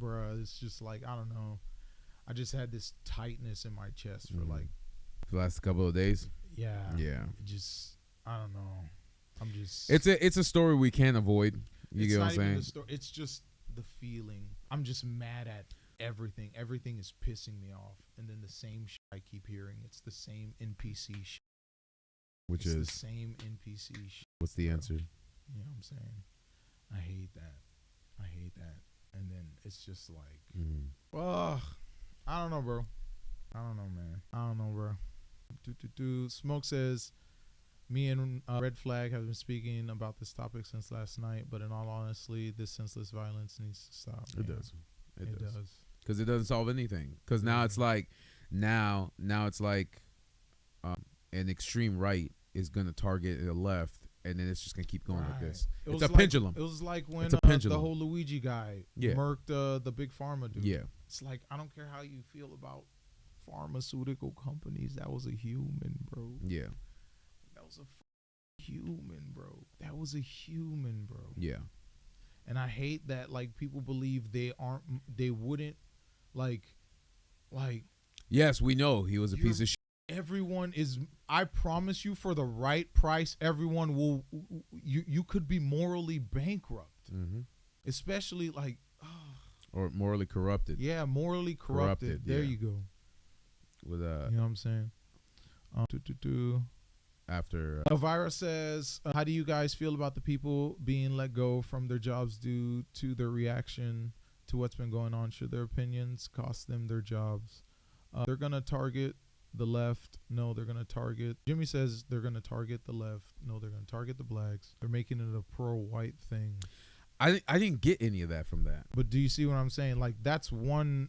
bruh, it's just like, I don't know. I just had this tightness in my chest for like the last couple of days. Yeah. Just I don't know. I'm just. It's a story we can't avoid. You get what I'm saying? Even the story. It's just the feeling. I'm just mad at everything. Everything is pissing me off. And then the same shit I keep hearing. It's the same NPC shit. Which it's is the same NPC shit. What's the answer? You know what I'm saying? I hate that. And then it's just like, well, I don't know, bro. I don't know, bro. Smoke says, me and Red Flag have been speaking about this topic since last night, but in all honesty, this senseless violence needs to stop. It does. It does. Because it doesn't solve anything. Because now it's like, now it's like an extreme right is going to target the left, and then it's just going to keep going like this. It's a pendulum. It was like when the whole Luigi guy murked the big pharma dude. Yeah. It's like, I don't care how you feel about pharmaceutical companies. That was a human, bro. Yeah. That was a human, bro. Yeah. And I hate that, like, people believe they wouldn't, like. Yes, we know he was a piece of shit. Everyone is, I promise you, for the right price, everyone will, you could be morally bankrupt. Mm-hmm. Especially, like. Or morally corrupted. Yeah, morally corrupted. There you go. With you know what I'm saying? After Elvira says, how do you guys feel about the people being let go from their jobs due to their reaction to what's been going on? Should their opinions cost them their jobs? They're gonna target the left. No, they're gonna target. Jimmy says they're gonna target the left. No, they're gonna target the blacks. They're making it a pro-white thing. I didn't get any of that from that. But do you see what I'm saying? Like, that's one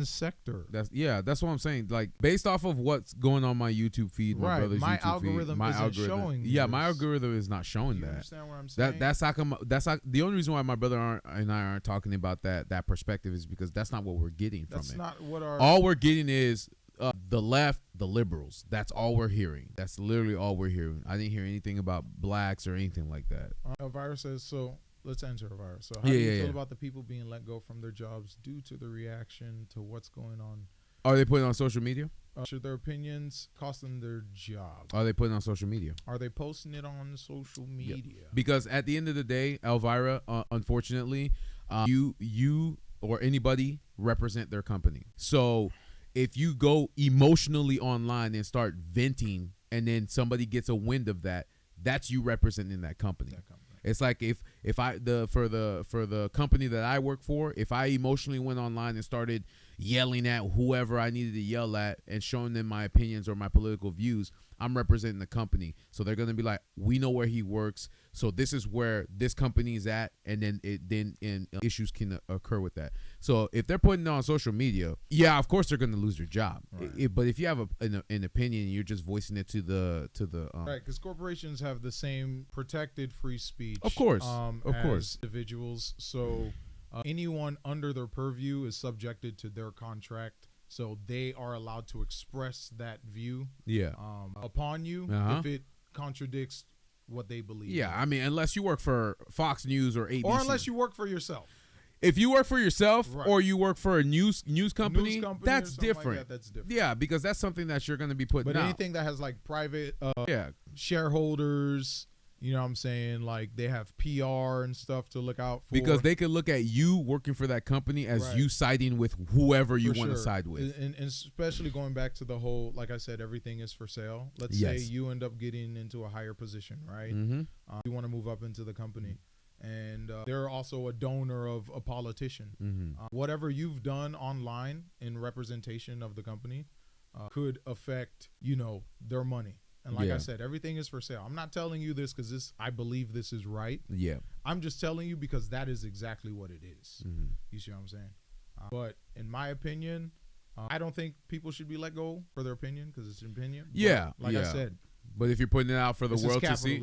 sector. That's what I'm saying. Like, based off of what's going on my YouTube feed, my brother's my YouTube algorithm feed, isn't showing. Yeah, my algorithm is not showing that. Understand what I'm saying? That's how come. That's how, the only reason why my brother and I aren't talking about that perspective is because that's not what we're getting from it. That's not what all we're getting is the left, the liberals. That's all we're hearing. That's literally all we're hearing. I didn't hear anything about blacks or anything like that. Elvira says so. Let's answer Elvira. So how do you feel about the people being let go from their jobs due to the reaction to what's going on? Are they putting it on social media? Should their opinions cost them their job? Are they putting it on social media? Are they posting it on social media? Yep. Because at the end of the day, Elvira, unfortunately, you or anybody represent their company. So if you go emotionally online and start venting, and then somebody gets a wind of that, that's you representing that company. It's like if I for the company that I work for, if I emotionally went online and started yelling at whoever I needed to yell at and showing them my opinions or my political views, I'm representing the company. So they're gonna be like, we know where he works, so this is where this company is at, and then issues can occur with that. So if they're putting it on social media, yeah, of course they're gonna lose their job. Right. But if you have an opinion and you're just voicing it to the right, because corporations have the same protected free speech, of course, as individuals. So anyone under their purview is subjected to their contract. So they are allowed to express that view upon you if it contradicts what they believe. Yeah, I mean, unless you work for Fox News or ABC. Or unless you work for yourself. If you work for yourself or you work for a news company, that's different. Like that's different. Yeah, because that's something that you're going to be putting out. But anything that has like private shareholders, you know what I'm saying? Like they have PR and stuff to look out for. Because they could look at you working for that company as you siding with whoever you want to side with. And especially going back to the whole, like I said, everything is for sale. Let's say you end up getting into a higher position, right? Mm-hmm. You want to move up into the company. And they're also a donor of a politician. Mm-hmm. Whatever you've done online in representation of the company could affect, their money. And like I said, everything is for sale. I'm not telling you this because I believe this is right. Yeah. I'm just telling you because that is exactly what it is. Mm-hmm. You see what I'm saying? But in my opinion, I don't think people should be let go for their opinion because it's an opinion. Yeah. But like I said. But if you're putting it out for the world to see,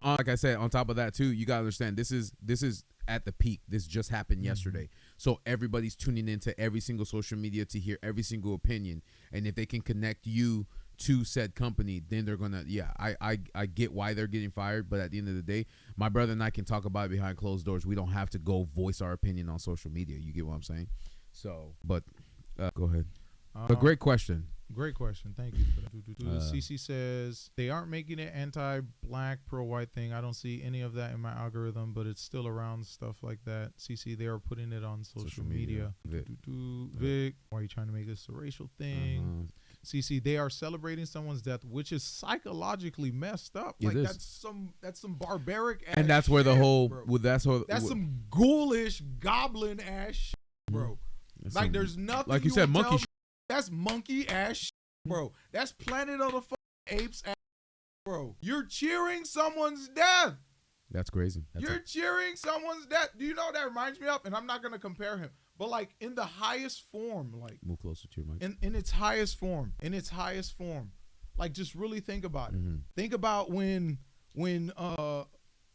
like I said, on top of that too, you gotta understand this is at the peak. This just happened yesterday, so everybody's tuning into every single social media to hear every single opinion, and if they can connect you to said company, then they're gonna, I get why they're getting fired, but at the end of the day, my brother and I can talk about it behind closed doors. We don't have to go voice our opinion on social media. You get what I'm saying? So, but go ahead. A great question. Great question. Thank you for that. CC says they aren't making it anti-black, pro-white thing. I don't see any of that in my algorithm, but it's still around, stuff like that. CC, they are putting it on social media. Vic, why are you trying to make this a racial thing? CC, they are celebrating someone's death, which is psychologically messed up. Like that's some barbaric ass and that's where shit, the whole bro. that's some ghoulish goblin ass shit, bro. Like there's nothing, like you said, monkey shit. That's monkey ass shit, bro. That's Planet of the Apes ass, bro. You're cheering someone's death. That's crazy. You're cheering someone's death. Do you know what that reminds me of? And I'm not gonna compare him, but like in the highest form, like move closer to your mic. In its highest form, like just really think about it. Think about when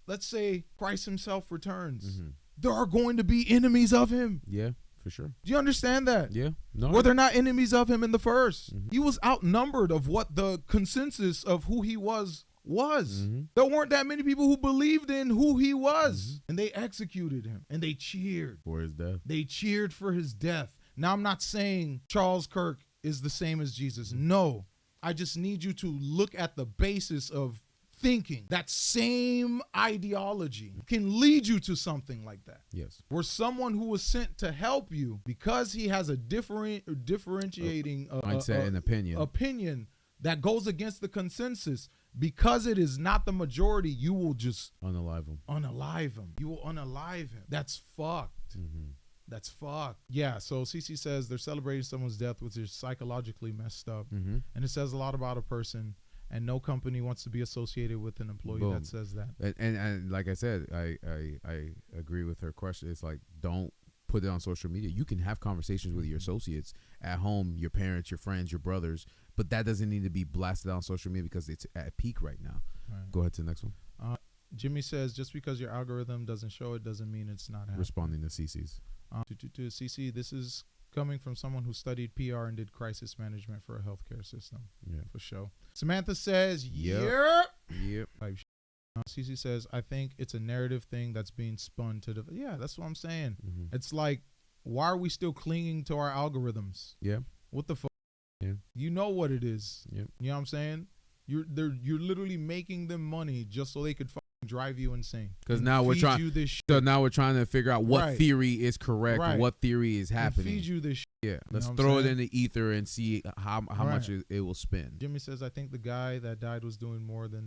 let's say Christ himself returns. There are going to be enemies of him. Yeah. For sure. Do you understand that? Yeah. No. Well, they're not enemies of him in the first. He was outnumbered of what the consensus of who he was. There weren't that many people who believed in who he was. And they executed him. And they cheered. For his death. They cheered for his death. Now, I'm not saying Charles Kirk is the same as Jesus. No. I just need you to look at the basis of thinking. That same ideology can lead you to something like that. Yes. Where someone who was sent to help you because he has a differentiating mindset and opinion that goes against the consensus, because it is not the majority, you will just unalive him. You will unalive him. That's fucked. That's fucked. Yeah, so CC says they're celebrating someone's death, which is psychologically messed up. And it says a lot about a person. And no company wants to be associated with an employee that says that. And like I said, I agree with her question. It's like, don't put it on social media. You can have conversations with your associates at home, your parents, your friends, your brothers, but that doesn't need to be blasted on social media because it's at peak right now. Right. Go ahead to the next one. Jimmy says, just because your algorithm doesn't show it doesn't mean it's not happening. Responding to CC's. To CC, this is coming from someone who studied PR and did crisis management for a healthcare system. Yeah, for sure. Samantha says, yep. CC says, I think it's a narrative thing that's being spun to yeah, that's what I'm saying. It's like, why are we still clinging to our algorithms? Yeah. What the fuck? Yeah. You know what it is. Yep. You know what I'm saying? You're literally making them money just so they could drive you insane. Because now we're trying. So now we're trying to figure out what theory is correct, and what theory is happening. And feed you this. Yeah, let's throw it in the ether and see how much it will spin. Jimmy says, I think the guy that died was doing more than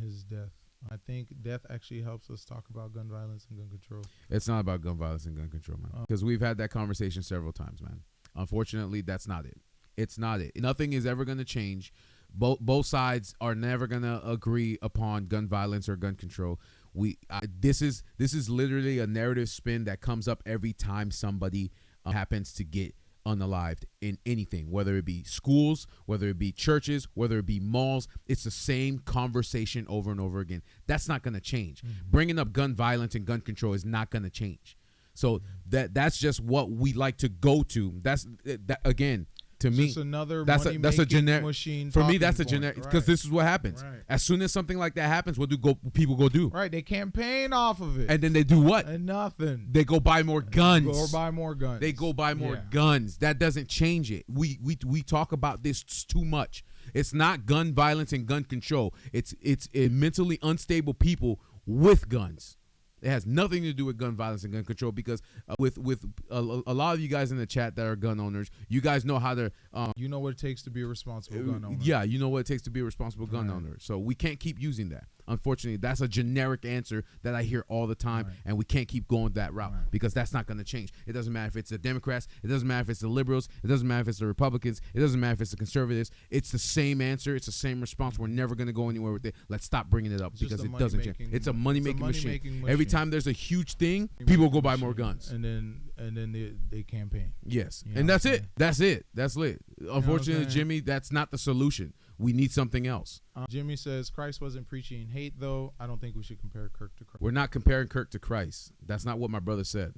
his death. I think death actually helps us talk about gun violence and gun control. It's not about gun violence and gun control, man. Because we've had that conversation several times, man. Unfortunately, that's not it. It's not it. Nothing is ever going to change. Both sides are never going to agree upon gun violence or gun control. This is literally a narrative spin that comes up every time somebody happens to get unalived in anything, whether it be schools, whether it be churches, whether it be malls. It's the same conversation over and over again. That's not going to change. Bringing up gun violence and gun control is not going to change. So that's just what we like to go to. That's that again. To me, just another that's a generic machine. For me, that's a generic, because this is what happens. Right. As soon as something like that happens, what do people go do? Right, they campaign off of it, and then they do what? And nothing. They go buy more guns. Or buy more guns. They go buy more guns. That doesn't change it. We talk about this too much. It's not gun violence and gun control. It's mentally unstable people with guns. It has nothing to do with gun violence and gun control, because with a lot of you guys in the chat that are gun owners, you guys know how to. You know what it takes to be a responsible gun owner. Yeah, you know what it takes to be a responsible gun owner. So we can't keep using that. Unfortunately, that's a generic answer that I hear all the time, and we can't keep going that route because that's not going to change. It doesn't matter if it's the Democrats. It doesn't matter if it's the liberals. It doesn't matter if it's the Republicans. It doesn't matter if it's the conservatives. It's the same answer. It's the same response. We're never going to go anywhere with it. Let's stop bringing it up because it doesn't change. It's a money-making machine. Every time there's a huge thing, people go buy more guns. And then they campaign. Yes. You know, and that's it. That's it. That's lit. Unfortunately, Jimmy, that's not the solution. We need something else. Jimmy says, Christ wasn't preaching hate, though. I don't think we should compare Kirk to Christ. We're not comparing Kirk to Christ. That's not what my brother said.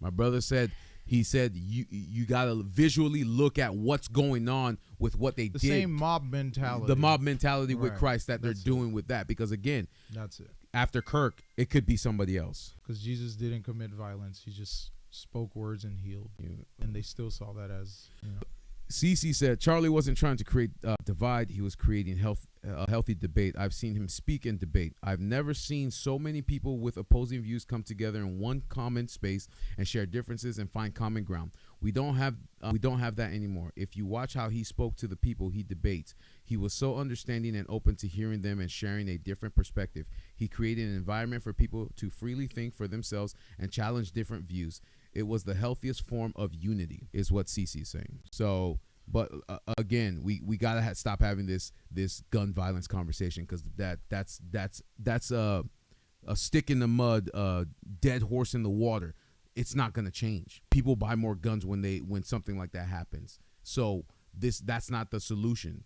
My brother said He said you gotta visually look at what's going on with what they did. The same mob mentality. The mob mentality with Right. Christ that That's they're doing with that. Because again, that's it. after Kirk, it could be somebody else. Because Jesus didn't commit violence. He just spoke words and healed. Yeah. And they still saw that as, you know. Cece said Charlie wasn't trying to create divide. He was creating a healthy debate. I've seen him speak and debate. I've never seen so many people with opposing views come together in one common space and share differences and find common ground. We don't have that anymore. If you watch how he spoke to the people he debates, he was so understanding and open to hearing them and sharing a different perspective. He created an environment for people to freely think for themselves and challenge different views. It was the healthiest form of unity, is what Cece is saying. So, but again, we gotta stop having this gun violence conversation, because that's a stick in the mud, dead horse in the water. It's not gonna change. People buy more guns when something like that happens. So that's not the solution.